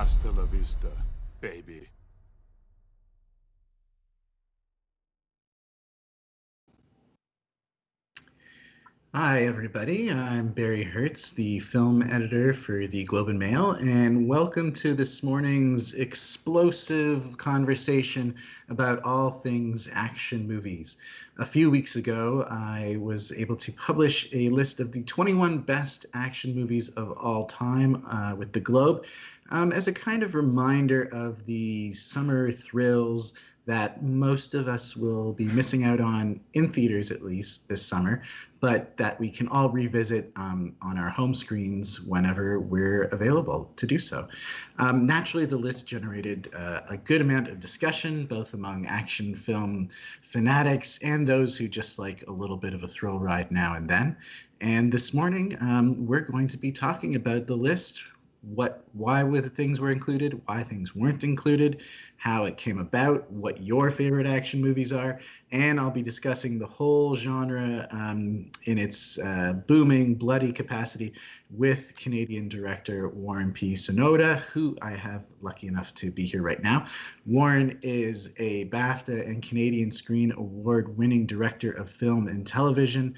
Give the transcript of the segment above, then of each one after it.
Hasta la vista, baby. Hi, everybody. I'm Barry Hertz, the film editor for the Globe and Mail, and welcome to this morning's explosive conversation about all things action movies. A few weeks ago, I was able to publish a list of the 21 best action movies of all time with the Globe as a kind of reminder of the summer thrills that most of us will be missing out on, in theaters at least, this summer, but that we can all revisit on our home screens whenever we're available to do so. Naturally, the list generated a good amount of discussion, both among action film fanatics and those who just like a little bit of a thrill ride now and then. And this morning, we're going to be talking about the list, why the things were included, why things weren't included, how it came about, what your favorite action movies are, and I'll be discussing the whole genre in its booming, bloody capacity with Canadian director Warren P. Sonoda, who I have lucky enough to be here right now. Warren is a BAFTA and Canadian Screen Award-winning director of film and television.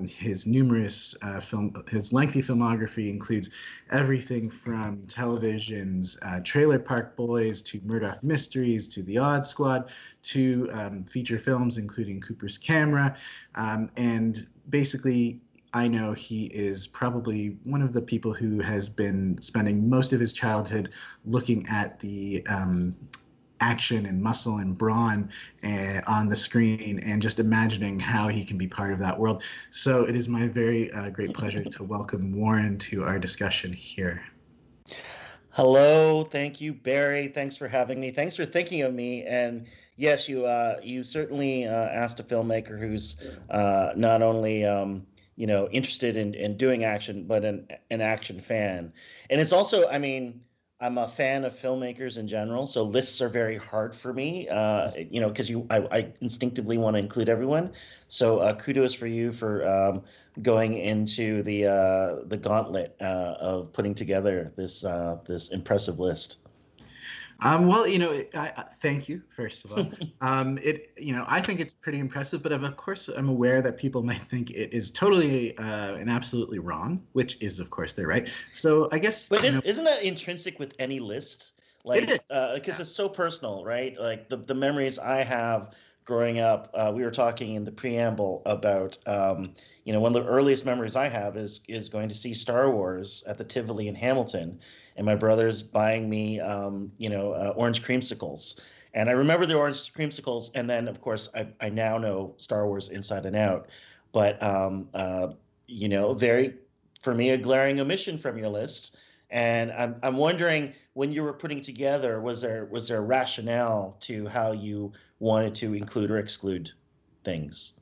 His his lengthy filmography includes everything from television's Trailer Park Boys to Murdoch Mysteries to The Odd Squad to feature films including Cooper's Camera. And basically, I know he is probably one of the people who has been spending most of his childhood looking at the action and muscle and brawn on the screen and just imagining how he can be part of that world. So it is my very great pleasure to welcome Warren to our discussion here. Hello, thank you, Barry. Thanks for having me. Thanks for thinking of me. And yes, you certainly asked a filmmaker who's not only interested in doing action, but an action fan. And it's also, I mean, I'm a fan of filmmakers in general, so lists are very hard for me, because I instinctively want to include everyone. So kudos for you for going into the gauntlet of putting together this impressive list. Well, thank you, first of all. I think it's pretty impressive, but of course, I'm aware that people might think it is totally and absolutely wrong, which is, of course, they're right. So I guess. But isn't that intrinsic with any list? Like, it is. Because it's so personal, right? Like the memories I have growing up, we were talking in the preamble about, one of the earliest memories I have is going to see Star Wars at the Tivoli in Hamilton, and my brother's buying me, orange creamsicles. And I remember the orange creamsicles, and then, of course, I now know Star Wars inside and out. But, very, for me, a glaring omission from your list. And I'm wondering, when you were putting together, was there a rationale to how you wanted to include or exclude things?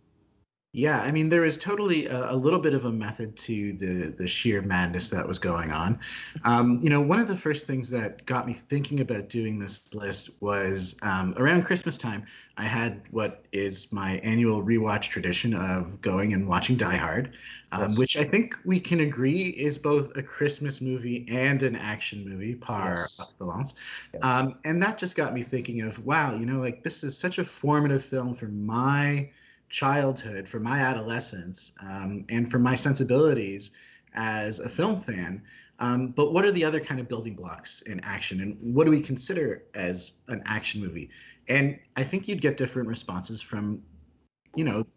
Yeah, I mean, there is totally a little bit of a method to the sheer madness that was going on. One of the first things that got me thinking about doing this list was around Christmas time. I had what is my annual rewatch tradition of going and watching Die Hard, Yes. which I think we can agree is both a Christmas movie and an action movie par Yes. excellence. Yes. And that just got me thinking of, wow, this is such a formative film for my childhood, for my adolescence, and for my sensibilities as a film fan. But what are the other kind of building blocks in action, and what do we consider as an action movie? And I think you'd get different responses from,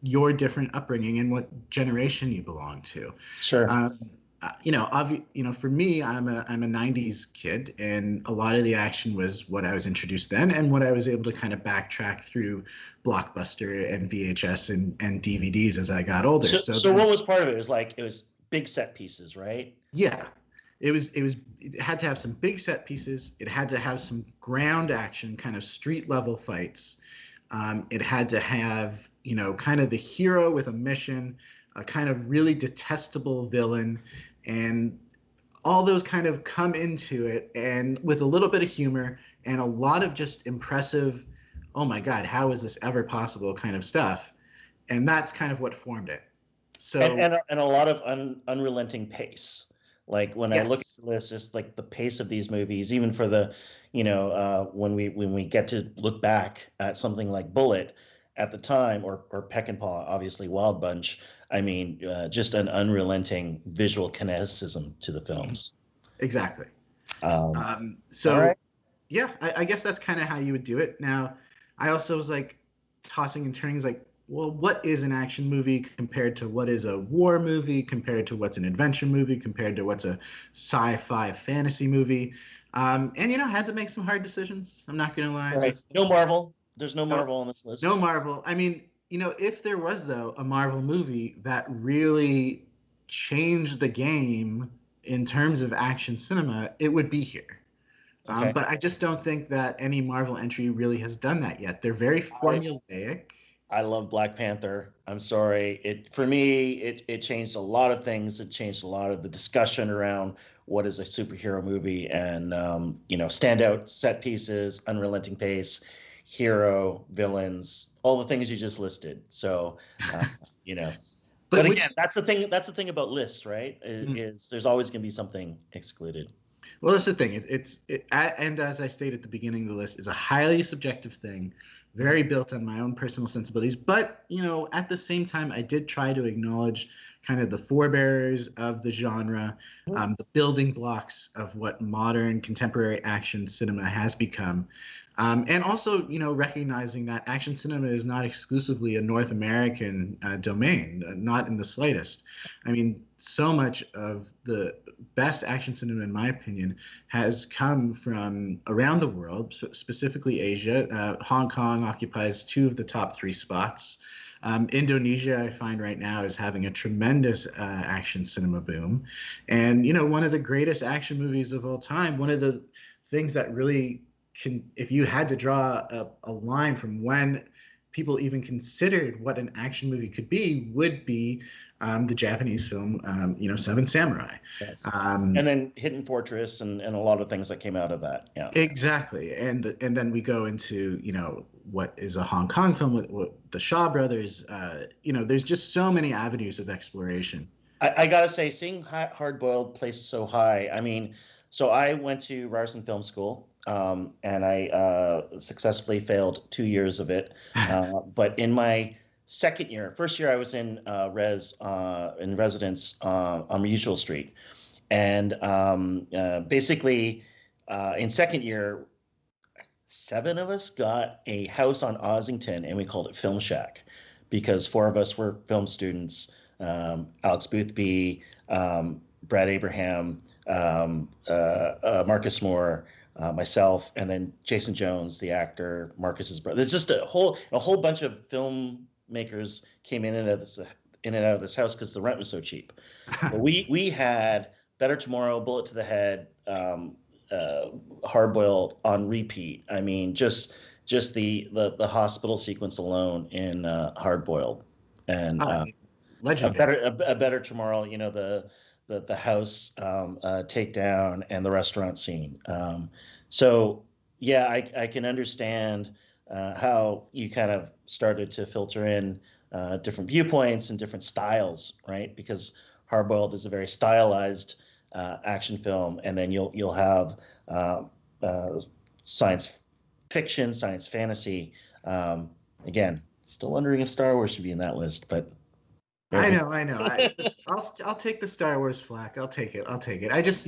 your different upbringing and what generation you belong to. Sure. For me, I'm a '90s kid, and a lot of the action was what I was introduced then, and what I was able to kind of backtrack through Blockbuster and VHS and DVDs as I got older. So what was part of it? It was big set pieces, right? Yeah, it had to have some big set pieces. It had to have some ground action, kind of street level fights. It had to have, kind of the hero with a mission, a kind of really detestable villain, and all those kind of come into it, and with a little bit of humor and a lot of just impressive, oh my God, how is this ever possible kind of stuff. And that's kind of what formed it. So And a lot of unrelenting pace. Like when I look at Yes. the list, just like the pace of these movies, even for the, when we get to look back at something like Bullet at the time, or Peckinpah, obviously Wild Bunch. I mean, just an unrelenting visual kineticism to the Mhm. films. Exactly. Um, all right. So yeah, I guess that's kind of how you would do it. Now, I also was like tossing and turning, like, well, what is an action movie compared to what is a war movie, compared to what's an adventure movie, compared to what's a sci-fi fantasy movie? And I had to make some hard decisions. I'm not gonna lie. All right. No Marvel. There's no No, Marvel on this no list. Marvel. I mean, if there was though a Marvel movie that really changed the game in terms of action cinema, it would be here. Okay. But I just don't think that any Marvel entry really has done that yet. They're very I formulaic. I love Black Panther. I'm sorry. It for me, it changed a lot of things. It changed a lot of the discussion around what is a superhero movie, and standout set pieces, unrelenting pace, hero, villains, all the things you just listed. So, uh, you know, But but which again, that's the thing. That's the thing about lists, right? mm, Is there's always going to be something excluded. well, that's the thing. And as I stated at the beginning of the list, is a highly subjective thing, very built on my own personal sensibilities. But at the same time, I did try to acknowledge kind of the forebearers of the genre, the building blocks of what modern contemporary action cinema has become. And also, recognizing that action cinema is not exclusively a North American domain, not in the slightest. I mean, so much of the best action cinema, in my opinion, has come from around the world, specifically Asia. Hong Kong occupies two of the top three spots. Indonesia, I find right now, is having a tremendous action cinema boom. And, one of the greatest action movies of all time, one of the things that really if you had to draw a line from when people even considered what an action movie could be, would be the Japanese film, Seven Samurai. Yes. Um, And then Hidden Fortress and a lot of things that came out of that. Yeah. exactly, and then we go into what is a Hong Kong film with the Shaw brothers. There's just so many avenues of exploration. I gotta say, seeing Hard Boiled placed so high. I mean, so I went to Ryerson Film School, and I successfully failed 2 years of it. But in my second year, first year I was in in residence on Usual Street, and basically in second year, seven of us got a house on Ossington, and we called it Film Shack because four of us were film students. Alex Boothby, Brad Abraham, Marcus Moore, myself, and then Jason Jones, the actor, Marcus's brother. There's just a whole bunch of filmmakers came in and out of this house because the rent was so cheap. But we had Better Tomorrow, Bullet to the Head, Hard Boiled on repeat. I mean, just the hospital sequence alone in Hard Boiled, and Legendary. a better tomorrow. The house takedown and the restaurant scene. So yeah, I can understand how you kind of started to filter in different viewpoints and different styles, right? Because Hardboiled is a very stylized action film, and then you'll have science fiction, science fantasy. Again, still wondering if Star Wars should be in that list, but I know, I know. I'll take the Star Wars flack. I'll take it. I'll take it. I just,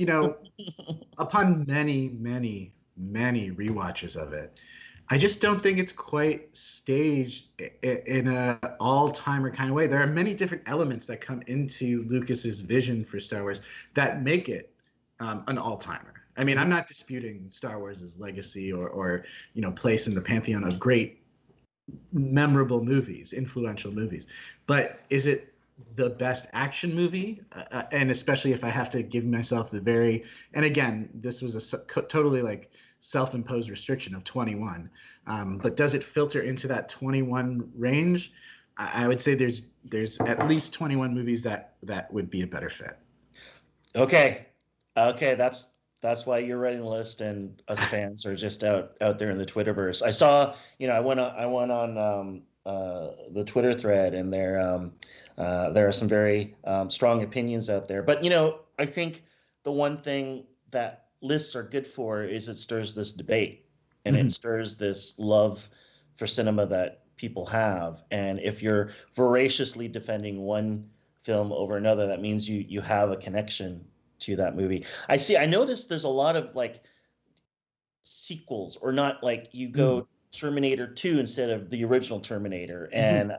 upon many, many, many rewatches of it, I just don't think it's quite staged in a all-timer kind of way. There are many different elements that come into Lucas's vision for Star Wars that make it an all-timer. I mean, I'm not disputing Star Wars' legacy or place in the pantheon of great, memorable movies, influential movies. But is it the best action movie? And especially if I have to give myself and again, this was a totally like self-imposed restriction of 21. But does it filter into that 21 range? I would say there's at least 21 movies that would be a better fit. Okay. That's why you're writing the list, and us fans are just out there in the Twitterverse. I saw, I went on the Twitter thread, and there are some very strong opinions out there. But I think the one thing that lists are good for is it stirs this debate, and it stirs this love for cinema that people have. And if you're voraciously defending one film over another, that means you have a connection to that movie. I noticed there's a lot of like sequels, or not, like you go Terminator 2 instead of the original Terminator, and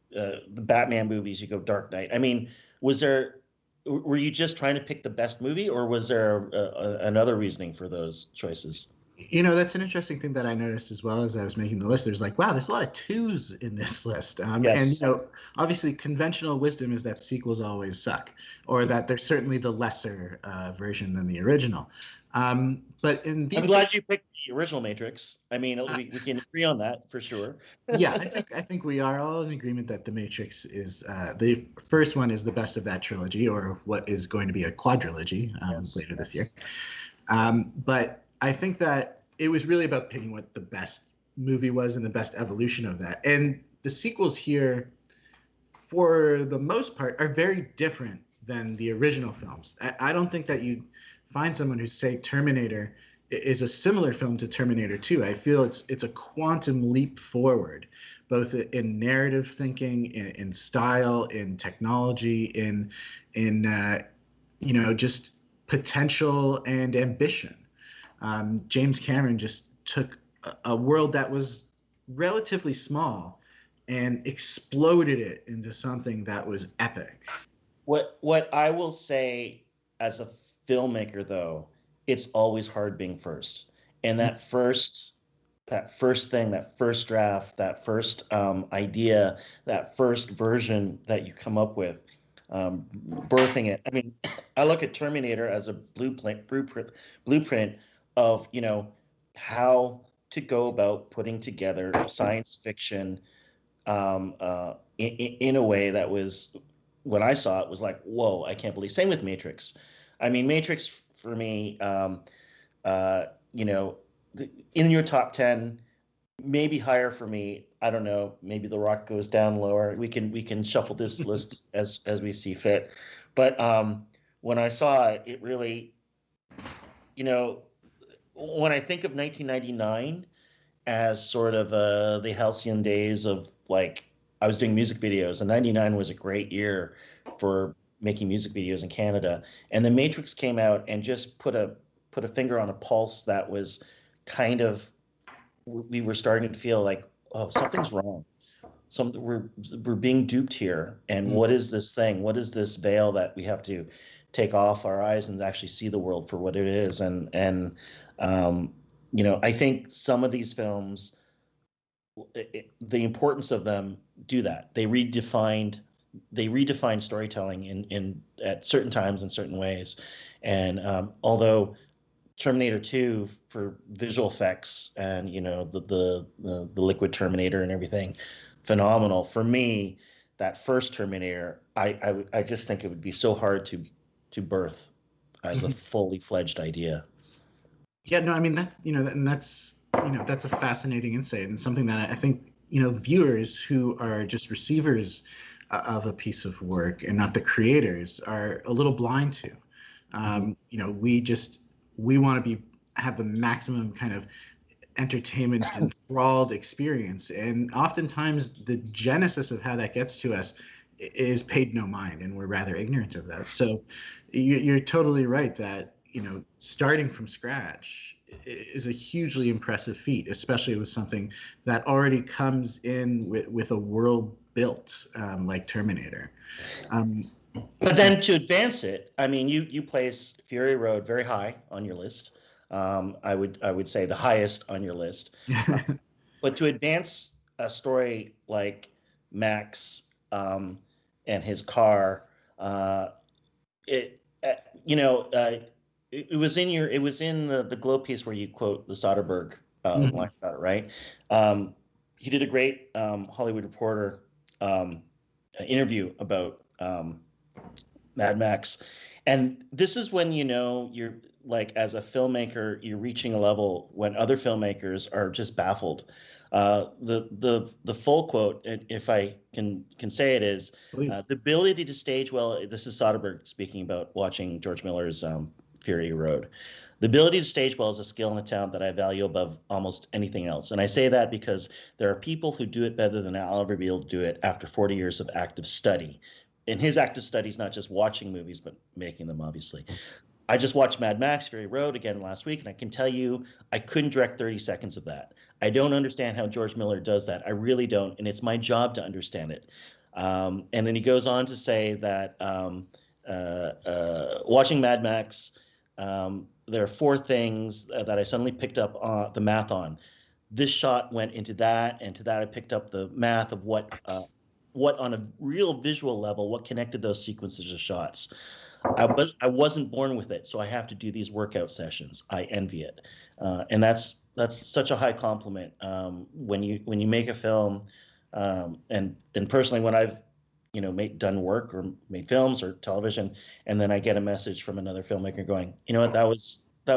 the Batman movies, you go Dark Knight. I mean, were you just trying to pick the best movie, or was there another reasoning for those choices? That's an interesting thing that I noticed as well as I was making the list. There's like, wow, there's a lot of twos in this list. Yes. And, obviously conventional wisdom is that sequels always suck, or that they're certainly the lesser version than the original. But in these, I'm glad you picked the original Matrix. I mean, we can agree on that for sure. Yeah, I think we are all in agreement that the Matrix is the first one is the best of that trilogy, or what is going to be a quadrilogy later this year. But I think that it was really about picking what the best movie was and the best evolution of that. And the sequels here, for the most part, are very different than the original films. I don't think that you find someone who say Terminator is a similar film to Terminator 2. I feel it's a quantum leap forward, both in narrative thinking, in style, in technology, in just potential and ambition. James Cameron just took a world that was relatively small and exploded it into something that was epic. What I will say as a filmmaker, though, it's always hard being first. And that first thing, that first draft, that first idea, that first version that you come up with, birthing it. I mean, I look at Terminator as a blueprint of, how to go about putting together science fiction in a way that was, when I saw it, was like, whoa, I can't believe. Same with Matrix. I mean, Matrix for me, in your top 10, maybe higher for me. I don't know. Maybe The Rock goes down lower. We can shuffle this list as we see fit. But when I saw it, it really, when I think of 1999 as sort of the halcyon days of, like, I was doing music videos, and 99 was a great year for making music videos in Canada. And The Matrix came out and just put a finger on a pulse that was kind of, we were starting to feel like, oh, something's wrong. We're being duped here. And what is this thing? What is this veil that we have to take off our eyes and actually see the world for what it is? And I think some of these films, the importance of them do that. They redefined storytelling in at certain times in certain ways. And although Terminator 2 for visual effects and the liquid Terminator and everything, phenomenal. For me, that first Terminator, I just think it would be so hard to birth as a fully fledged idea. Yeah, no, I mean that's a fascinating insight, and something that I think viewers who are just receivers of a piece of work and not the creators are a little blind to. We want to have the maximum kind of entertainment enthralled experience, and oftentimes the genesis of how that gets to us is paid no mind, and we're rather ignorant of that. So you're totally right that starting from scratch is a hugely impressive feat, especially with something that already comes in with a world built like Terminator. But then to advance it, I mean, you place Fury Road very high on your list. I would say the highest on your list. But to advance a story like Max and his car, it was in the Globe piece where you quote the Soderbergh line about it, right? He did a great Hollywood Reporter interview about Mad Max, and this is when you're like, as a filmmaker, you're reaching a level when other filmmakers are just baffled. The full quote, if I can say it, is Please. the ability to stage well. This is Soderbergh speaking about watching George Miller's Fury Road. The ability to stage well is a skill and a talent that I value above almost anything else. And I say that because there are people who do it better than I'll ever be able to do it after 40 years of active study. And his active study is not just watching movies, but making them, obviously. I just watched Mad Max Fury Road again last week, and I can tell you I couldn't direct 30 seconds of that. I don't understand how George Miller does that. I really don't, and it's my job to understand it. And then he goes on to say that watching Mad Max, there are four things that I suddenly picked up the math on. This shot went into that, and to that I picked up the math of what on a real visual level, what connected those sequences of shots. I wasn't born with it, so I have to do these workout sessions. I envy it, and that's such a high compliment when you make a film, and personally when I've done work or made films or television, and then I get a message from another filmmaker going, you know what, that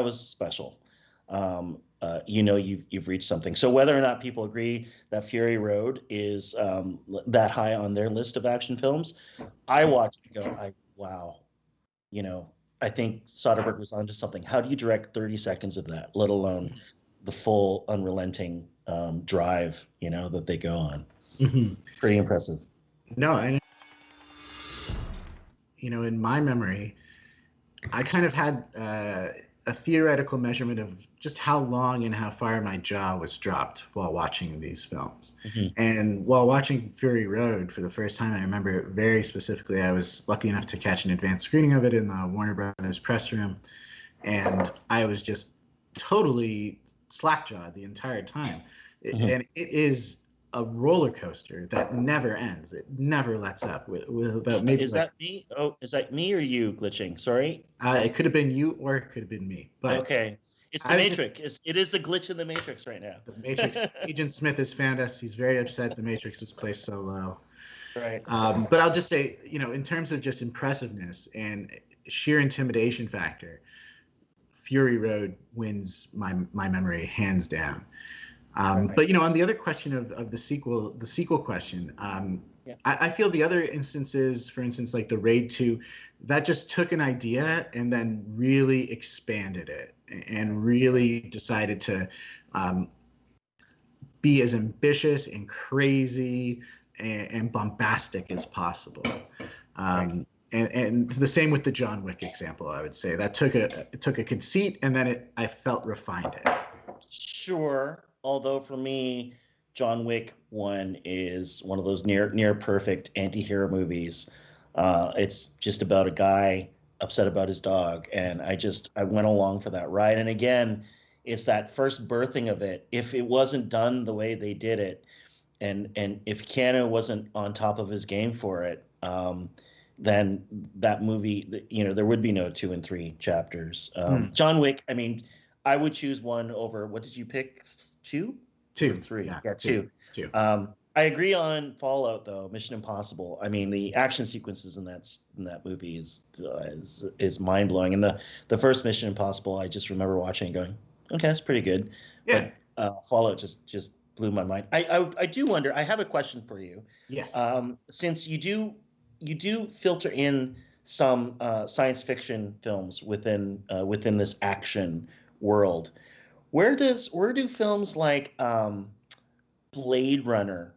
was special. You've reached something. So whether or not people agree that Fury Road is that high on their list of action films, I watch it and go, wow. I think Soderbergh was onto something. How do you direct 30 seconds of that, let alone the full unrelenting drive, that they go on? Mm-hmm. Pretty impressive. No, and in my memory, I kind of had a theoretical measurement of just how long and how far my jaw was dropped while watching these films. Mm-hmm. And while watching Fury Road for the first time, I remember very specifically, I was lucky enough to catch an advanced screening of it in the Warner Brothers press room. And I was just totally slack-jawed the entire time. Mm-hmm. And it is a roller coaster that never ends. It never lets up. With about maybe is that me? Oh, is that me or you glitching? Sorry. It could have been you, or it could have been me. But okay, it's the Matrix. It is the glitch in the Matrix right now. The Matrix. Agent Smith has found us. He's very upset the Matrix was placed so low. Right. But I'll just say, in terms of just impressiveness and sheer intimidation factor, Fury Road wins my memory hands down. Right. But on the other question of the sequel question, yeah. I feel the other instances, for instance, like the Raid 2, that just took an idea and then really expanded it and really decided to be as ambitious and crazy and bombastic as possible. Right. And the same with the John Wick example, I would say that took a conceit and then I felt refined it. Sure. Although for me, John Wick 1 is one of those near perfect anti-hero movies. It's just about a guy upset about his dog, and I went along for that ride. And again, it's that first birthing of it. If it wasn't done the way they did it, and if Keanu wasn't on top of his game for it, then that movie, there would be no 2 and 3 chapters. John Wick, I mean, I would choose 1 over. What did you pick? 2? 2. 3. Yeah, 2. I agree on Fallout though. Mission Impossible. I mean, the action sequences in that movie is mind blowing. And the first Mission Impossible, I just remember watching and going, okay, that's pretty good. Yeah. But Fallout just blew my mind. I do wonder. I have a question for you. Yes. Since you do filter in some science fiction films within this action world. Where do films like Blade Runner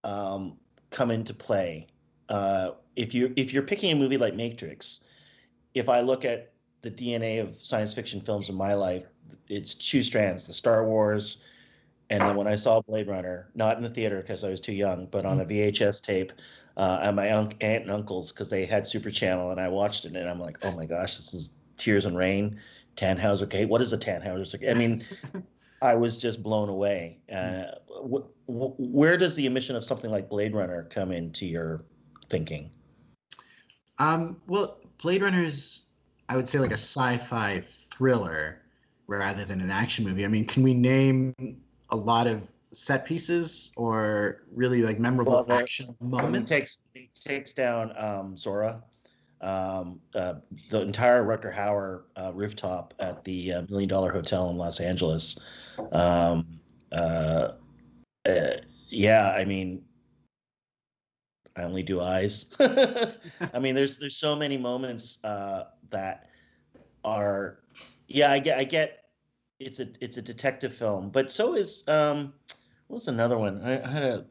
come into play? If you're picking a movie like Matrix, if I look at the DNA of science fiction films in my life, it's 2 strands: the Star Wars, and then when I saw Blade Runner, not in the theater because I was too young, but on a VHS tape at my aunt and uncle's because they had Super Channel, and I watched it, and I'm like, oh my gosh, this is Tears and Rain. Tannhauser Gate. What is a Tannhauser Gate? I mean, I was just blown away. Where does the emission of something like Blade Runner come into your thinking? Well, Blade Runner is, I would say, like a sci-fi thriller rather than an action movie. I mean, can we name a lot of set pieces or really like memorable action moments? It takes down Zora. The entire Rutger Hauer rooftop at the $1 Million Hotel in Los Angeles. Uh, yeah, I mean, I only do eyes. I mean, there's so many moments that are, yeah, I get it's a detective film, but so is what was another one? I had a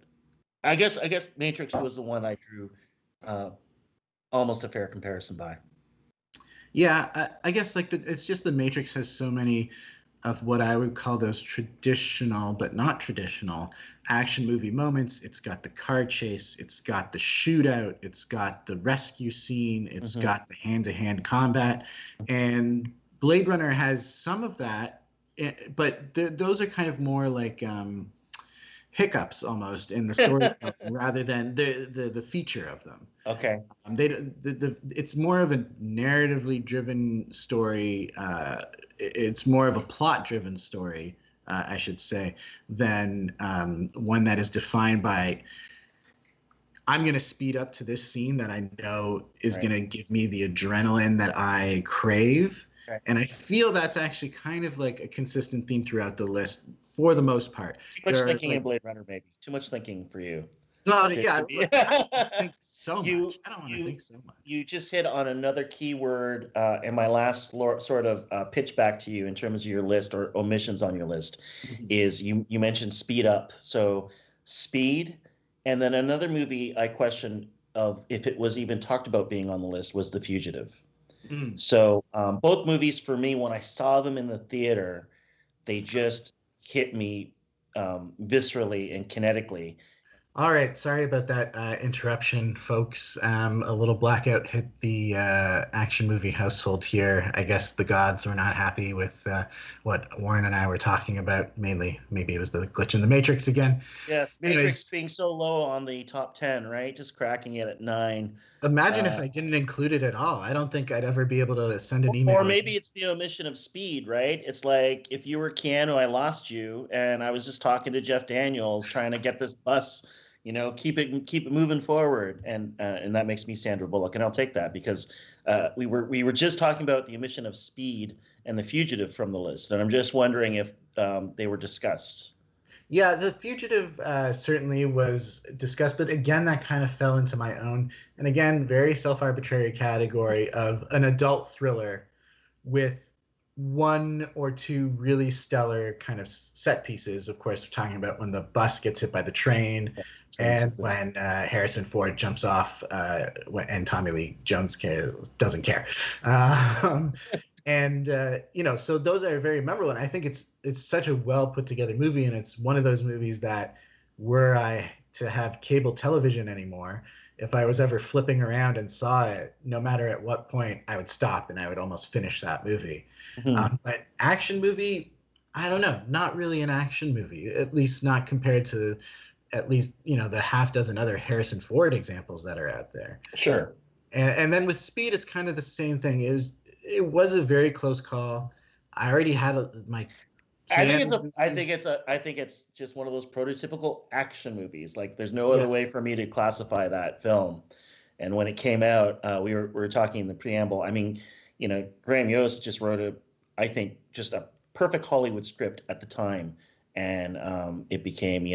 I guess Matrix was the one I drew uh, almost a fair comparison by. Yeah, I guess like it's just the Matrix has so many of what I would call those traditional but not traditional action movie moments. It's got the car chase, it's got the shootout, it's got the rescue scene, it's Hmm. got the hand-to-hand combat, and Blade Runner has some of that, but those are kind of more like hiccups almost in the storytelling rather than the feature of them. Okay. It's more of a narratively driven story. It's more of a plot driven story, I should say, than one that is defined by I'm going to speed up to this scene that I know is Right. going to give me the adrenaline that I crave. Okay. And I feel that's actually kind of like a consistent theme throughout the list for the most part. Too much There are thinking in like, Blade Runner, maybe. Too much thinking for you. well, To, yeah, to be look, I don't want to think so you much. I don't want to you think so much. you just hit on another keyword in my last sort of pitch back to you in terms of your list or omissions on your list Mhm. is you mentioned speed up. So speed, and then another movie I questioned of if it was even talked about being on the list was The Fugitive. Mm. So both movies for me, when I saw them in the theater, they just hit me viscerally and kinetically. All right, sorry about that interruption, folks. A little blackout hit the action movie household here. I guess the gods were not happy with what Warren and I were talking about. Mainly, maybe it was the glitch in the Matrix again. Yes, Matrix Anyways, being so low on the top 10, right? Just cracking it at 9. imagine if Uh, I didn't include it at all. I don't think I'd ever be able to send an or email maybe again. it's the omission of speed, right? It's like if you were Keanu, I lost you, and I was just talking to Jeff Daniels trying to get this bus, keep it moving forward, and that makes me Sandra Bullock, and I'll take that because we were just talking about the omission of speed and the fugitive from the list, and I'm just wondering if they were discussed. Yeah, The Fugitive certainly was discussed, but again, that kind of fell into my own, and again, very self-arbitrary category of an adult thriller with one or two really stellar kind of set pieces. Of course, we're talking about when the bus gets hit by the train, Yes, train and sequence. when Harrison Ford jumps off, and Tommy Lee Jones doesn't care. Um, and so those are very memorable, and I think it's such a well put together movie, and it's one of those movies that were I to have cable television anymore, if I was ever flipping around and saw it, no matter at what point, I would stop and I would almost finish that movie. Mhm. But action movie, I don't know, not really an action movie, at least not compared to at least the half dozen other Harrison Ford examples that are out there. Sure. And then with Speed, it's kind of the same thing. It was a very close call. I already had my I think it's Keanu a I think it's movies. a I think it's just one of those prototypical action movies. Like there's no other Yeah. way for me to classify that film. And when it came out, we were talking in the preamble. I mean, Graham Yost just wrote I think just a perfect Hollywood script at the time, and it became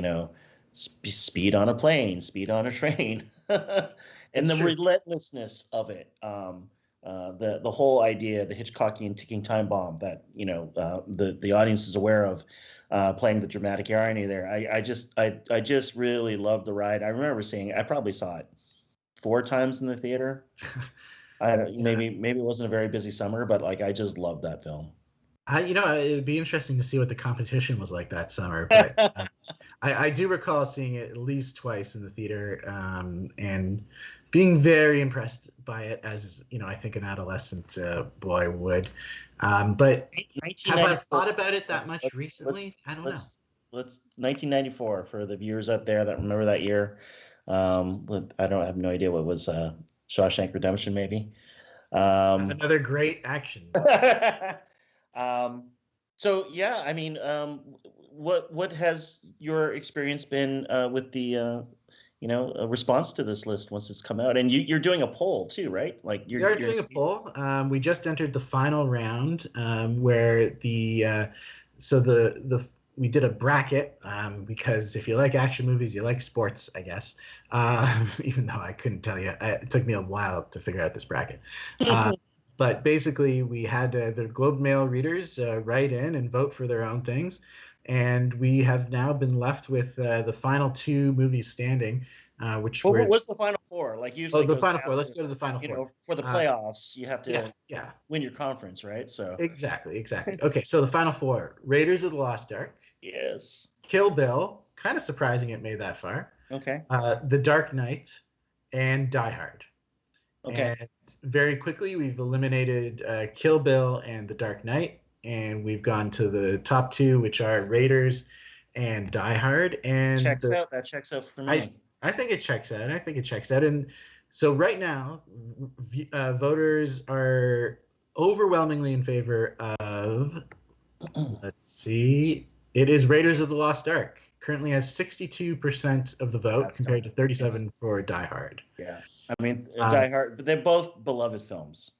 speed on a plane, speed on a train, and It's the true. relentlessness of it. The whole idea, the Hitchcockian ticking time bomb that the audience is aware of, playing the dramatic irony there. I just really loved the ride. I remember seeing. I probably saw it 4 times in the theater. I don't, Yeah. maybe it wasn't a very busy summer, but like I just loved that film. It'd be interesting to see what the competition was like that summer, but I do recall seeing it at least twice in the theater, and being very impressed by it, as I think an adolescent boy would. But have I 1994. thought about it uh, that much let- Let's recently? I don't know. let's 1994 for the viewers out there that remember that year. I don't have no idea what was Shawshank Redemption, maybe. Um, Another great action movie. um, so yeah, I mean, what has your experience been with the response to this list once it's come out? And you're doing a poll too, right? Like We you're are you're doing a poll. We just entered the final round, where the so the we did a bracket because if you like action movies, you like sports, I guess. Even though I couldn't tell you, it took me a while to figure out this bracket. But basically, we had the Globe and Mail readers write in and vote for their own things, and we have now been left with the final two movies standing, which were. What's the final four? Like usually. Oh, the final four. Let's go to the final four. You know, for the playoffs, you have to win your conference, right? So. Exactly. Okay, so the final four: Raiders of the Lost Ark. Yes. Kill Bill. Kind of surprising it made that far. Okay. The Dark Knight, and Die Hard. Okay. And very quickly, we've eliminated Kill Bill and The Dark Knight, and we've gone to the top two, which are Raiders and Die Hard. And that checks out for me. I think it checks out. And so right now, voters are overwhelmingly in favor of, let's see, it is Raiders of the Lost Ark. Currently has 62% of the vote compared to 37% for Die Hard. Yeah. I mean, Die Hard, but they're both beloved films.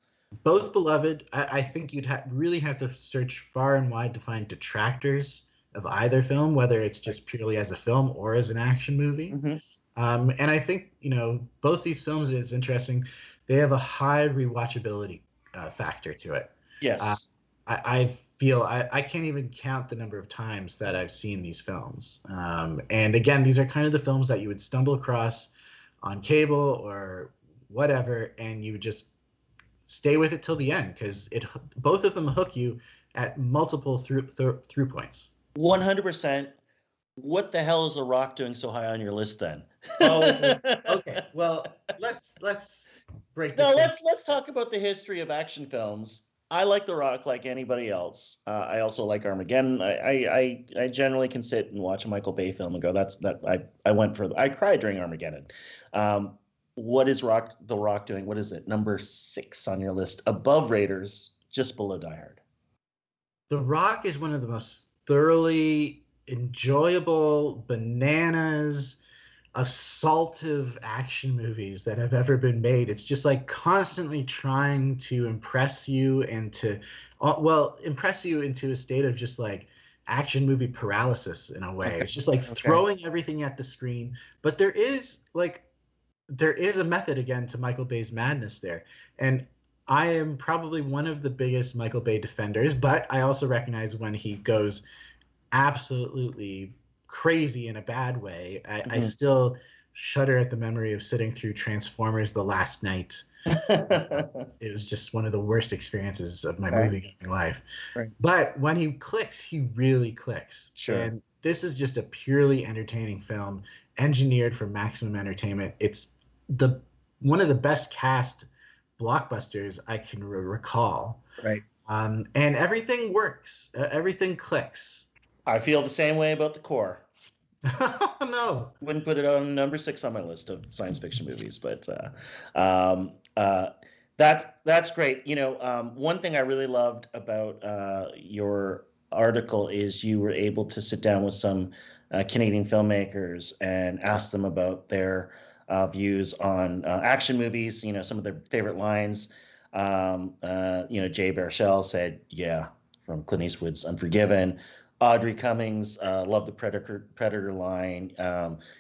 Both beloved. I think you'd really have to search far and wide to find detractors of either film, whether it's just purely as a film or as an action movie. And I think, both these films, it's interesting, they have a high rewatchability factor to it. Yes. I feel I can't even count the number of times that I've seen these films. And again, these are kind of the films that you would stumble across on cable or whatever, and you would just stay with it till the end because both of them hook you at multiple through points. 100%. What the hell is The Rock doing so high on your list then? Oh, okay. Well, let's break this. No, let's talk about the history of action films. I like The Rock like anybody else. I also like Armageddon. I generally can sit and watch a Michael Bay film and go, I cried during Armageddon. What is The Rock doing? What is it? Number 6 on your list, above Raiders, just below Die Hard. The Rock is one of the most thoroughly enjoyable, bananas, assaultive action movies that have ever been made. It's just like constantly trying to impress you and impress you into a state of just like action movie paralysis in a way. Okay. It's just like throwing everything at the screen. But there is a method again to Michael Bay's madness there. And I am probably one of the biggest Michael Bay defenders, but I also recognize when he goes absolutely crazy in a bad way. I still shudder at the memory of sitting through Transformers the last night. It was just one of the worst experiences of my movie-going life. Right. But when he clicks, he really clicks. Sure. And this is just a purely entertaining film, engineered for maximum entertainment. It's one of the best cast blockbusters I can recall. Right. And everything works. Everything clicks. I feel the same way about The Core. No. Wouldn't put it on number 6 on my list of science fiction movies, but that's great. One thing I really loved about your article is you were able to sit down with some Canadian filmmakers and ask them about their views on action movies. Some of their favorite lines. Jay Baruchel said, "Yeah," from Clint Eastwood's Unforgiven. Audrey Cummings loved the Predator line.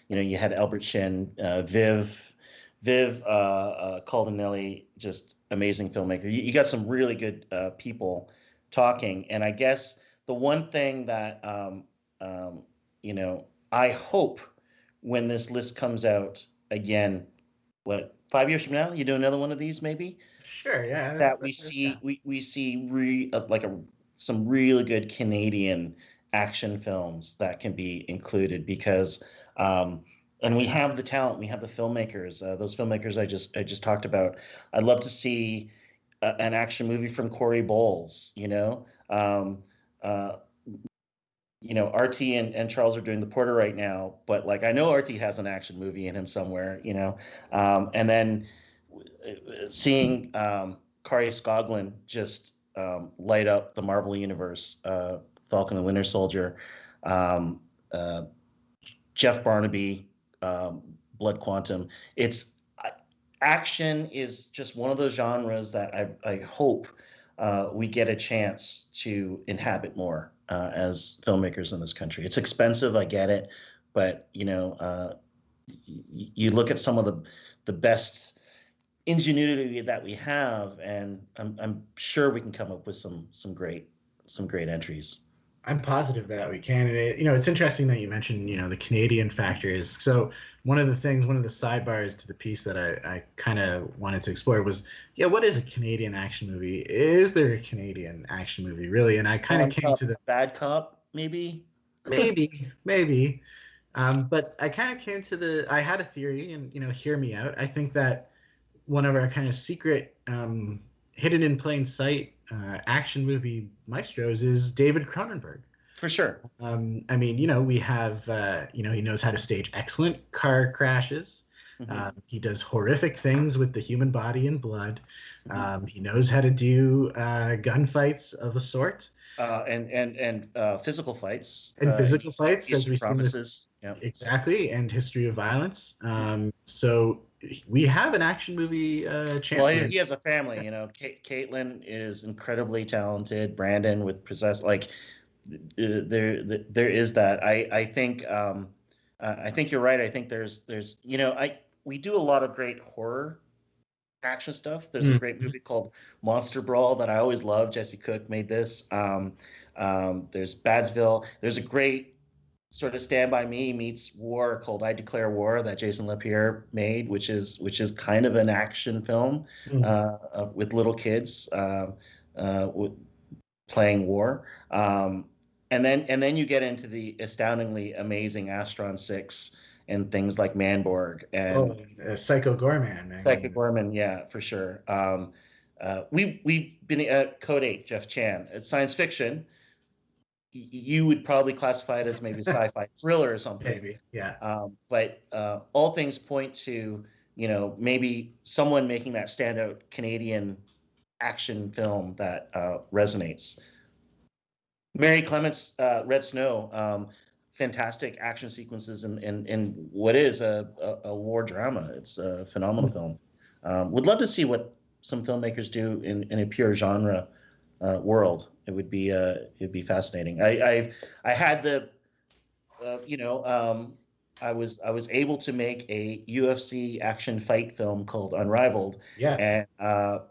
You had Albert Shin, Viv Caldinelli, just amazing filmmaker. You got some really good people talking. And I guess the one thing that I hope when this list comes out again, 5 years from now, you do another one of these maybe? Sure, yeah. That we see some really good Canadian action films that can be included because and we have the talent, we have the filmmakers, those filmmakers I just talked about. I'd love to see an action movie from Corey Bowles. RT and Charles are doing The Porter right now, but I know RT has an action movie in him somewhere, and then seeing Kari Skoglund just light up the Marvel Universe, Falcon and Winter Soldier, Jeff Barnaby, Blood Quantum. Action is just one of those genres that I hope we get a chance to inhabit more as filmmakers in this country. It's expensive, I get it, but you look at some of the best ingenuity that we have, and I'm sure we can come up with some great entries. I'm positive that we can. And it's interesting that you mentioned, the Canadian factors. So one of the sidebars to the piece that I kind of wanted to explore was, what is a Canadian action movie? Is there a Canadian action movie, really? And I kind of came to the Bad Cop, maybe. maybe. But I kind of came to I had a theory, and, hear me out. I think that one of our kind of secret, hidden in plain sight action movie maestros is David Cronenberg. For sure. We have, he knows how to stage excellent car crashes. Mm-hmm. He does horrific things with the human body and blood. Mm-hmm. He knows how to do gunfights of a sort. And physical fights. And physical fights, as we've seen. Yep. Exactly, and history of violence. So we have an action movie champion. Well, he has a family. Caitlin is incredibly talented. Brandon with possess, there is that. I think you're right. I think there's we do a lot of great horror action stuff. There's a great movie called Monster Brawl that I always love. Jesse Cook made this. There's Badsville. There's a great sort of Stand By Me meets war called I Declare War that Jason Lapierre made, which is kind of an action film with little kids playing war. And then you get into the astoundingly amazing Astron 6 and things like Manborg and Psycho Gorman. Psycho Gorman, yeah, for sure. We've been at Code 8, Jeff Chan. It's science fiction. You would probably classify it as maybe sci-fi thriller or something. Maybe, yeah. But all things point to, maybe someone making that standout Canadian action film that resonates. Mary Clement's Red Snow, fantastic action sequences in what is a war drama. It's a phenomenal film. Would love to see what some filmmakers do in a pure genre world. It'd be fascinating. I had the, I was able to make a UFC action fight film called Unrivaled. Yes. And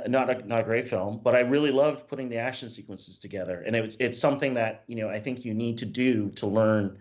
not a great film, but I really loved putting the action sequences together. And it's something that I think you need to do to learn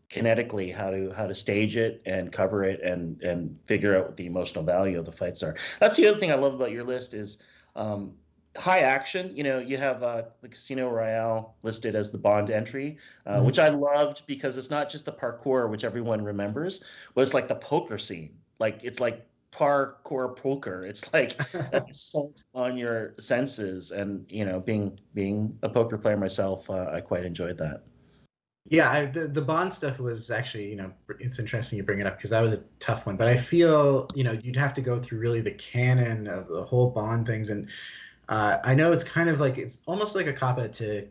kinetically how to stage it and cover it and figure out what the emotional value of the fights are. That's the other thing I love about your list is high action. You have the Casino Royale listed as the Bond entry, which I loved because it's not just the parkour, which everyone remembers, but it's like the poker scene. It's like parkour poker. It's like an assault on your senses. And being a poker player myself, I quite enjoyed that. Yeah, the Bond stuff was actually, it's interesting you bring it up because that was a tough one. But I feel, you'd have to go through really the canon of the whole Bond things. And I know it's kind of it's almost like a cop-out to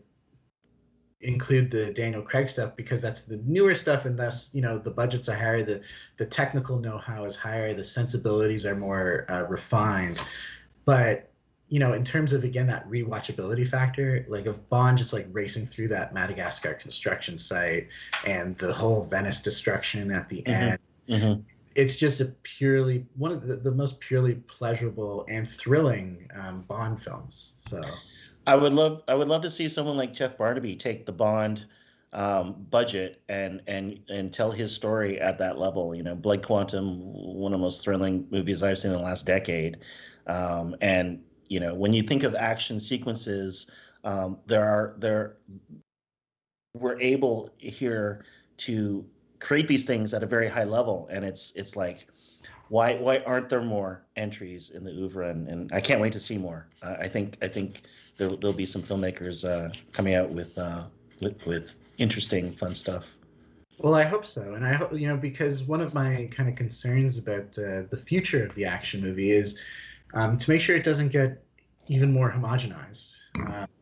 include the Daniel Craig stuff because that's the newer stuff, and thus, the budgets are higher, the technical know-how is higher, the sensibilities are more refined. But in terms of, again, that rewatchability factor, of Bond just racing through that Madagascar construction site and the whole Venice destruction at the end, it's just one of the most purely pleasurable and thrilling Bond films. So I would love to see someone like Jeff Barnaby take the Bond budget and tell his story at that level. Blood Quantum, one of the most thrilling movies I've seen in the last decade, and when you think of action sequences, we're able here to create these things at a very high level, and it's like, why aren't there more entries in the oeuvre? And I can't wait to see more. I think there'll be some filmmakers coming out with interesting, fun stuff. Well, I hope so, and I hope because one of my kind of concerns about the future of the action movie is to make sure it doesn't get even more homogenized.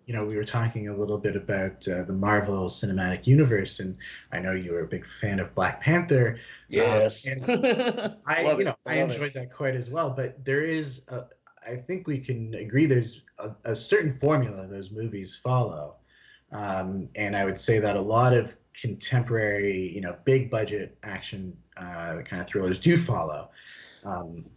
We were talking a little bit about the Marvel Cinematic Universe, and I know you were a big fan of Black Panther. Yes. And I enjoyed that quite as well. But there is, I think we can agree there's a certain formula those movies follow. And I would say that a lot of contemporary, big budget action kind of thrillers do follow.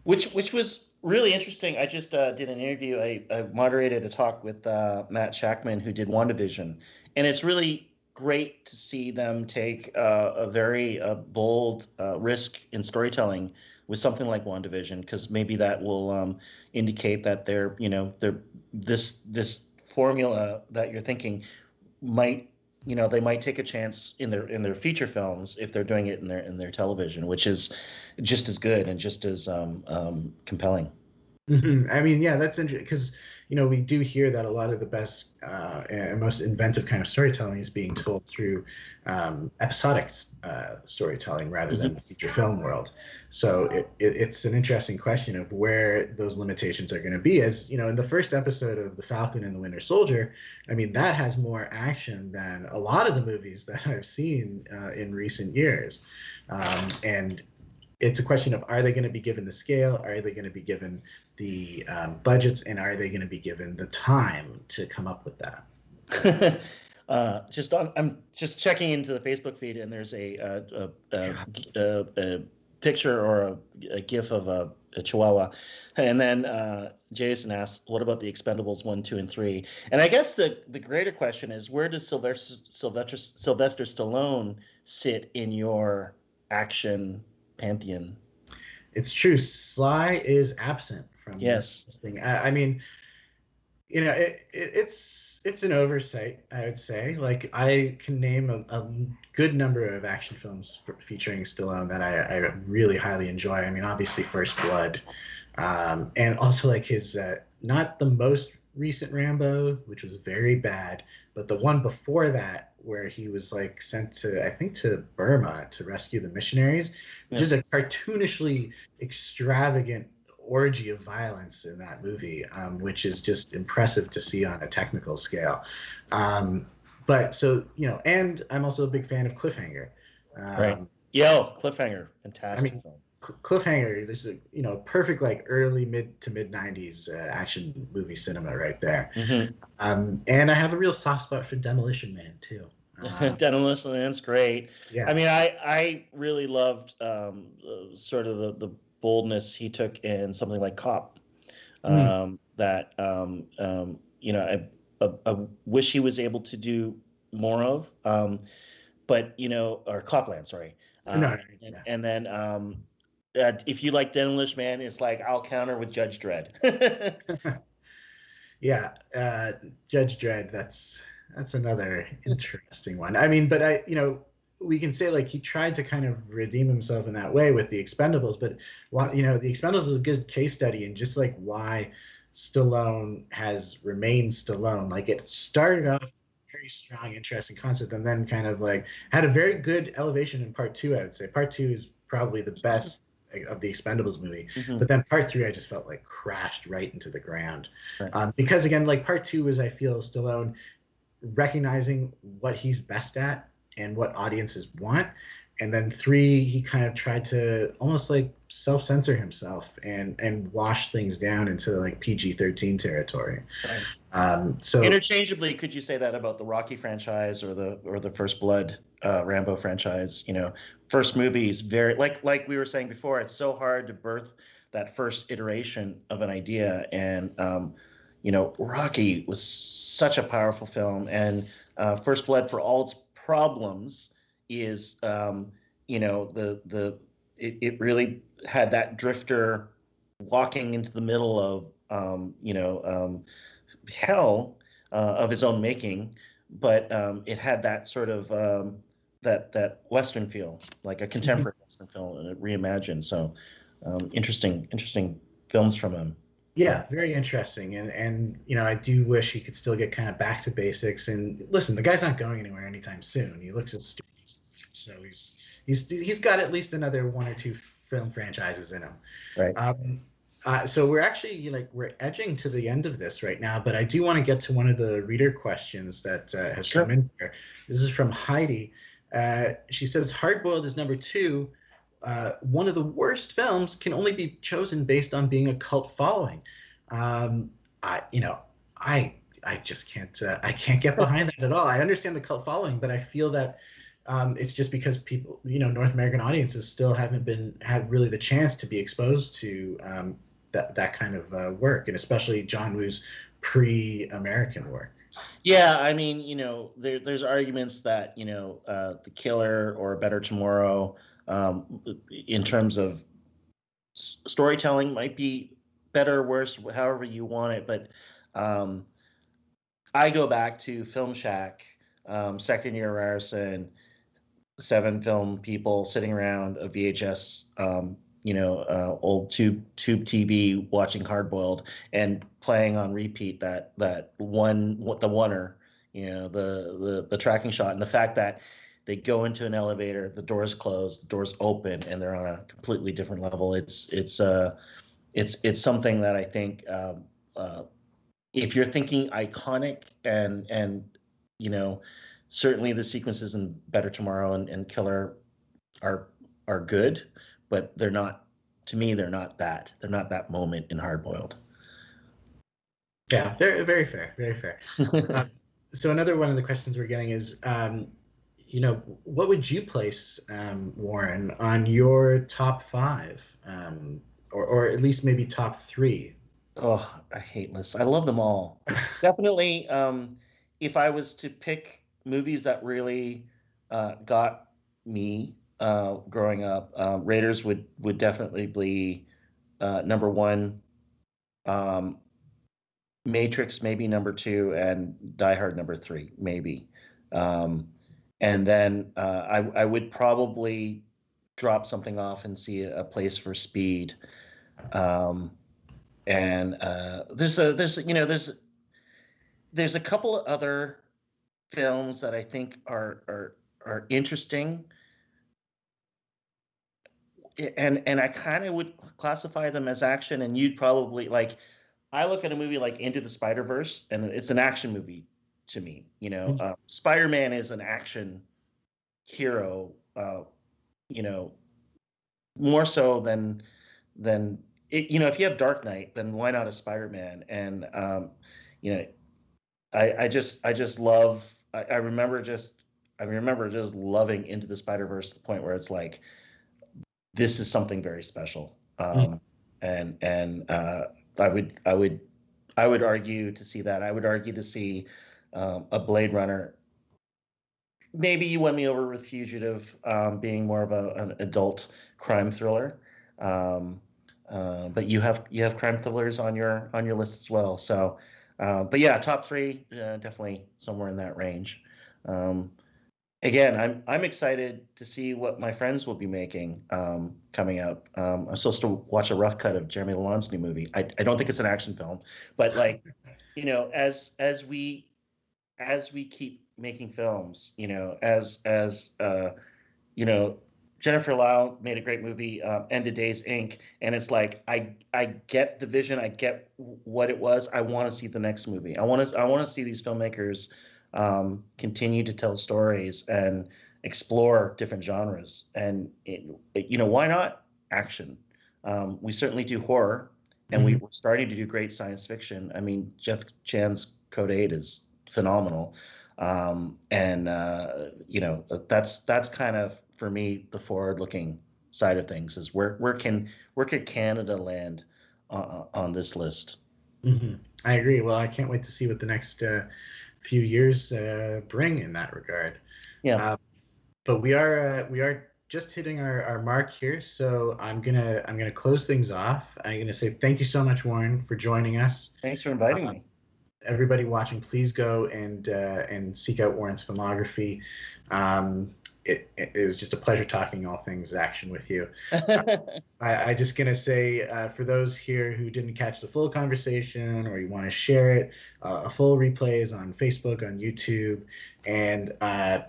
Which was really interesting. I just did an interview. I moderated a talk with Matt Shackman, who did WandaVision, and it's really great to see them take a very bold risk in storytelling with something like WandaVision, because maybe that will indicate that they're this formula that you're thinking might they might take a chance in their feature films if they're doing it in their television, which is just as good and just as compelling. Mm-hmm. I mean, yeah, that's interesting because we do hear that a lot of the best and most inventive kind of storytelling is being told through episodic storytelling rather than the feature film world. So it's an interesting question of where those limitations are going to be. As in the first episode of The Falcon and the Winter Soldier, I mean, that has more action than a lot of the movies that I've seen in recent years, and it's a question of, are they going to be given the scale? Are they going to be given the budgets? And are they going to be given the time to come up with that? I'm just checking into the Facebook feed, and there's a picture or a GIF of a Chihuahua. And then Jason asks, what about the Expendables 1, 2, and 3? And I guess the greater question is, where does Sylvester Stallone sit in your action pantheon? It's true. Sly is absent from this thing. I mean, it's an oversight, I would say. Like, I can name a good number of action films featuring Stallone that I really highly enjoy. I mean, obviously First Blood, and also like his not the most recent Rambo, which was very bad, but the one before that, where he was like sent to, I think, to Burma to rescue the missionaries, which is a cartoonishly extravagant orgy of violence in that movie, which is just impressive to see on a technical scale. But so, and I'm also a big fan of Cliffhanger. Right. Yeah, Cliffhanger, fantastic film. Cliffhanger, this is perfect like early mid 90s action movie cinema right there. Mm-hmm. And I have a real soft spot for Demolition Man too. Demolition Man's great. Yeah. I mean, I really loved sort of the boldness he took in something like Cop. That I wish he was able to do more of. But or Copland, sorry. And then if you like Demolition Man, it's like I'll counter with Judge Dredd. Yeah, Judge Dredd. That's another interesting one. I mean, but we can say like he tried to kind of redeem himself in that way with the Expendables, but the Expendables is a good case study in just like why Stallone has remained Stallone. Like, it started off very strong, interesting concept, and then kind of like had a very good elevation in part 2. I would say part 2 is probably the best of the Expendables movie, but then part 3 I just felt like crashed right into the ground, because again, like part 2 was, I feel, Stallone recognizing what he's best at and what audiences want, and then 3 he kind of tried to almost like self-censor himself and wash things down into like PG-13 territory. So interchangeably, could you say that about the Rocky franchise or the First Blood Rambo franchise? First movie is very like we were saying before, it's so hard to birth that first iteration of an idea, and Rocky was such a powerful film, and First Blood, for all its problems, is it really had that drifter walking into the middle of hell of his own making, but it had that sort of that Western feel, like a contemporary Western film, and reimagined. So interesting films from him. Yeah, very interesting, and I do wish he could still get kind of back to basics. And listen, the guy's not going anywhere anytime soon. He looks at so he's got at least another 1 or 2 film franchises in him. Right. So we're actually we're edging to the end of this right now, but I do want to get to one of the reader questions that has come in here. This is from Heidi. She says, Hardboiled is number 2. One of the worst films can only be chosen based on being a cult following. I you know I just can't I can't get behind that at all. I understand the cult following, but I feel that it's just because people, North American audiences still haven't had really the chance to be exposed to that kind of work, and especially John Woo's pre-American work. Yeah, I mean, there's arguments that, The Killer or Better Tomorrow, in terms of storytelling, might be better or worse, however you want it. But I go back to Film Shack, second year Ryerson, 7 film people sitting around a VHS, old tube TV, watching Hardboiled and playing on repeat the oneer, the tracking shot, and the fact that they go into an elevator, the doors close, the doors open, and they're on a completely different level. It's something that I think, if you're thinking iconic and certainly the sequences in Better Tomorrow and Killer are good, but they're not, to me, they're not that moment in Hardboiled. Yeah, very, very fair, very fair. So another one of the questions we're getting is, what would you place, Warren, on your top 5, or at least maybe top 3? Oh, I hate lists. I love them all. Definitely, if I was to pick movies that really got me growing up, Raiders would definitely be number 1. Matrix maybe number 2, and Die Hard number 3 maybe. And then I would probably drop something off and see a place for Speed. And there's a couple of other films that I think are interesting, and I kind of would classify them as action. And you'd probably like, I look at a movie like Into the Spider-Verse, and it's an action movie to me. Spider-Man is an action hero, more so than if you have Dark Knight, then why not a Spider-Man? And I just love. I remember just loving Into the Spider-Verse to the point where it's like, this is something very special. And I would argue to see that. I would argue to see a Blade Runner. Maybe you won me over with Fugitive, being more of an adult crime thriller. But you have crime thrillers on your list as well. So, but yeah, top 3, definitely somewhere in that range. Again, I'm excited to see what my friends will be making coming up. I'm supposed to watch a rough cut of Jeremy Lalonde's new movie. I don't think it's an action film, but like, as we keep making films, Jennifer Lau made a great movie, End of Days Inc., and it's like, I get the vision, I get what it was. I want to see the next movie. I want to see these filmmakers continue to tell stories and explore different genres. And why not action? We certainly do horror, and we're starting to do great science fiction. I mean, Jeff Chan's Code 8 is phenomenal, and that's kind of, for me, the forward-looking side of things is where can Canada land on this list? I agree. Well, I can't wait to see what the next few years bring in that regard. Yeah. But we are just hitting our mark here, so I'm gonna close things off. I'm gonna say thank you so much, Warren, for joining us. Thanks for inviting me. Everybody watching, please go and seek out Warren's filmography. It was just a pleasure talking all things action with you. I just gonna say, for those here who didn't catch the full conversation, or you want to share it, a full replay is on Facebook, on YouTube, and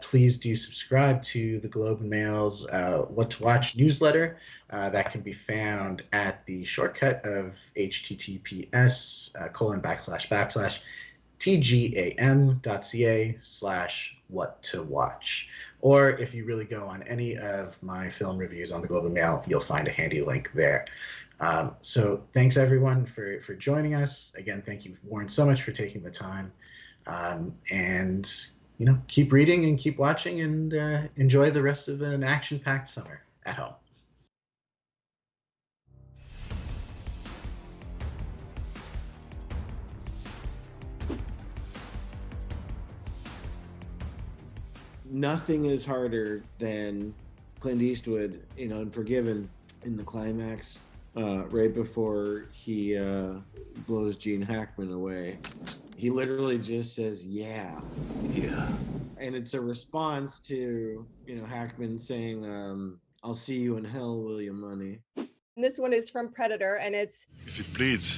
please do subscribe to the Globe and Mail's What to Watch newsletter. That can be found at the shortcut of https://tgam.ca/what-to-watch. Or if you really go on any of my film reviews on the Globe and Mail, you'll find a handy link there. So thanks everyone for joining us. Again, thank you, Warren, so much for taking the time. And keep reading and keep watching, and enjoy the rest of an action-packed summer at home. Nothing is harder than Clint Eastwood in Unforgiven in the climax, right before he blows Gene Hackman away. He literally just says, yeah. And it's a response to, Hackman saying, I'll see you in hell, William Money. And this one is from Predator, and it's... If it bleeds,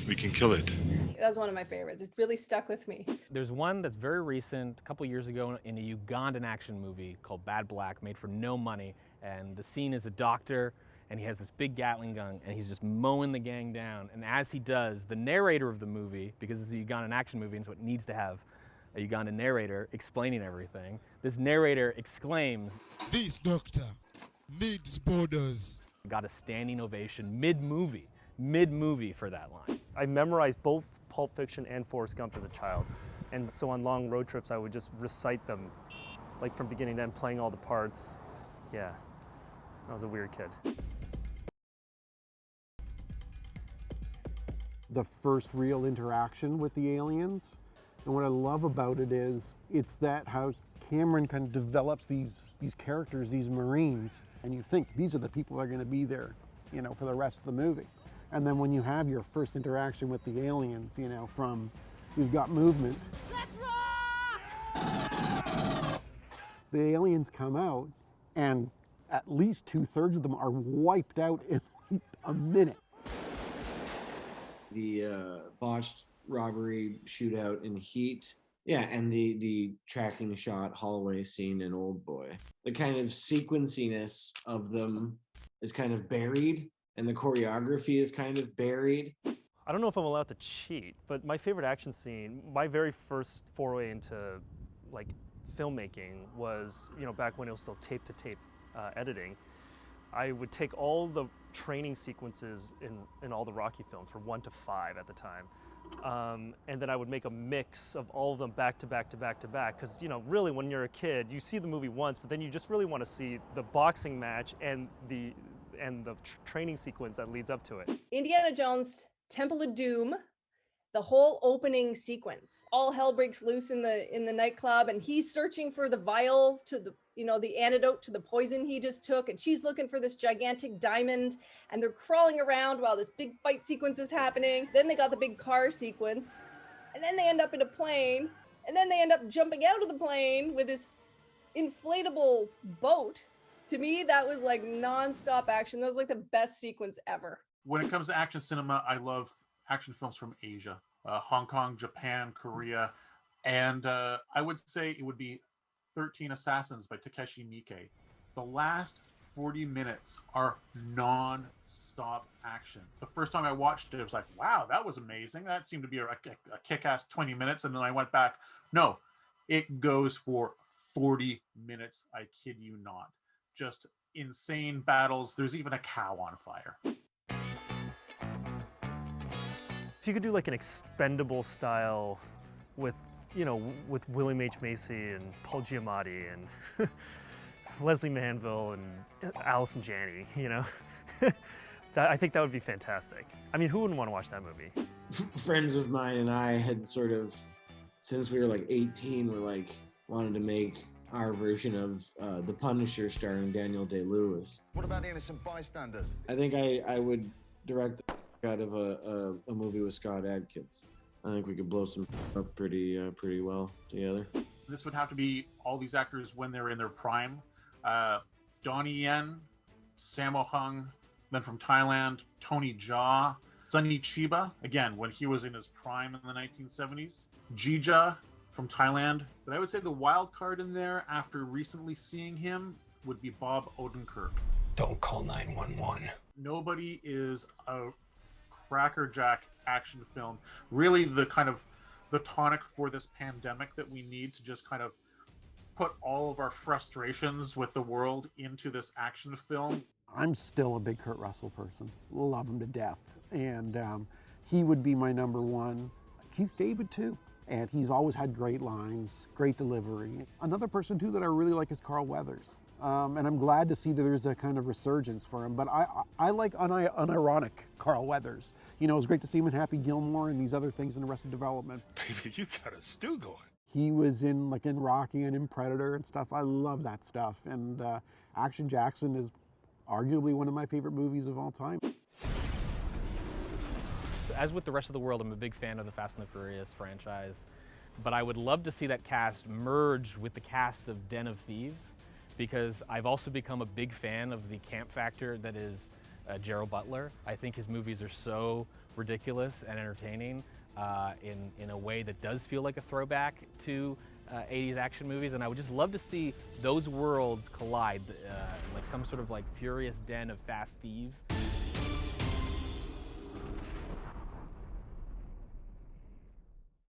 we can kill it. That was one of my favorites. It really stuck with me. There's one that's very recent, a couple years ago, in a Ugandan action movie called Bad Black, made for no money. And the scene is a doctor, and he has this big Gatling gun, and he's just mowing the gang down. And as he does, the narrator of the movie, because it's a Ugandan action movie, and so it needs to have a Ugandan narrator explaining everything, this narrator exclaims, "This doctor needs borders." Got a standing ovation mid-movie for that line. I memorized both Pulp Fiction and Forrest Gump as a child. And so on long road trips, I would just recite them, like from beginning to end, playing all the parts. Yeah, I was a weird kid. The first real interaction with the aliens. And what I love about it is, it's that how Cameron kind of develops these characters, these Marines, and you think these are the people that are going to be there, for the rest of the movie. And then when you have your first interaction with the aliens, from you've got movement. Let's rock! The aliens come out, and at least 2/3 of them are wiped out in a minute. The botched robbery shootout in Heat. Yeah, and the tracking shot hallway scene in Old Boy. The kind of sequenciness of them is kind of buried, and the choreography is kind of buried. I don't know if I'm allowed to cheat, but my favorite action scene, my very first foray into filmmaking was, back when it was still tape-to-tape editing. I would take all the training sequences in all the Rocky films, from 1 to 5 at the time, and then I would make a mix of all of them back to back to back to back. Because really, when you're a kid, you see the movie once, but then you just really want to see the boxing match and the training sequence that leads up to it. Indiana Jones, Temple of Doom, the whole opening sequence. All hell breaks loose in the nightclub, and he's searching for the vial to the antidote to the poison he just took, and she's looking for this gigantic diamond, and they're crawling around while this big fight sequence is happening. Then they got the big car sequence, and then they end up in a plane, and then they end up jumping out of the plane with this inflatable boat. To me, that was like non-stop action. That was like the best sequence ever. When it comes to action cinema, I love action films from Asia, Hong Kong, Japan, Korea, and I would say it would be 13 Assassins by Takeshi Miike. The last 40 minutes are non-stop action. The first time I watched it, I was like, wow, that was amazing. That seemed to be a kick-ass 20 minutes. And then I went back, no, it goes for 40 minutes. I kid you not. Just insane battles. There's even a cow on fire. If you could do like an Expendable style with William H. Macy and Paul Giamatti and Leslie Manville and Allison Janney, I think that would be fantastic. I mean, who wouldn't want to watch that movie? Friends of mine and I had sort of, since we were like 18, we're wanted to make our version of The Punisher starring Daniel Day-Lewis. What about The Innocent Bystanders? I think I would direct out of a movie with Scott Adkins. I think we could blow some up pretty well together. This would have to be all these actors when they're in their prime. Donnie Yen, Sammo Hung, then from Thailand, Tony Jaa, Sonny Chiba, again, when he was in his prime in the 1970s. Jija from Thailand. But I would say the wild card in there, after recently seeing him, would be Bob Odenkirk. Don't call 911. Nobody is a crackerjack action film. Really the kind of the tonic for this pandemic that we need to just kind of put all of our frustrations with the world into this action film. I'm still a big Kurt Russell person. Love him to death. And he would be my number one. Keith David too. And he's always had great lines, great delivery. Another person too that I really like is Carl Weathers. And I'm glad to see that there's a kind of resurgence for him. But I like unironic Carl Weathers. You know, it was great to see him in Happy Gilmore and these other things in Arrested Development. Baby, you got a stew going. He was in Rocky and in Predator and stuff. I love that stuff. And Action Jackson is arguably one of my favorite movies of all time. As with the rest of the world, I'm a big fan of the Fast and the Furious franchise, but I would love to see that cast merge with the cast of Den of Thieves, because I've also become a big fan of the camp factor that is Gerald Butler. I think his movies are so ridiculous and entertaining in a way that does feel like a throwback to 80s action movies, and I would just love to see those worlds collide, like some sort of like furious den of fast thieves.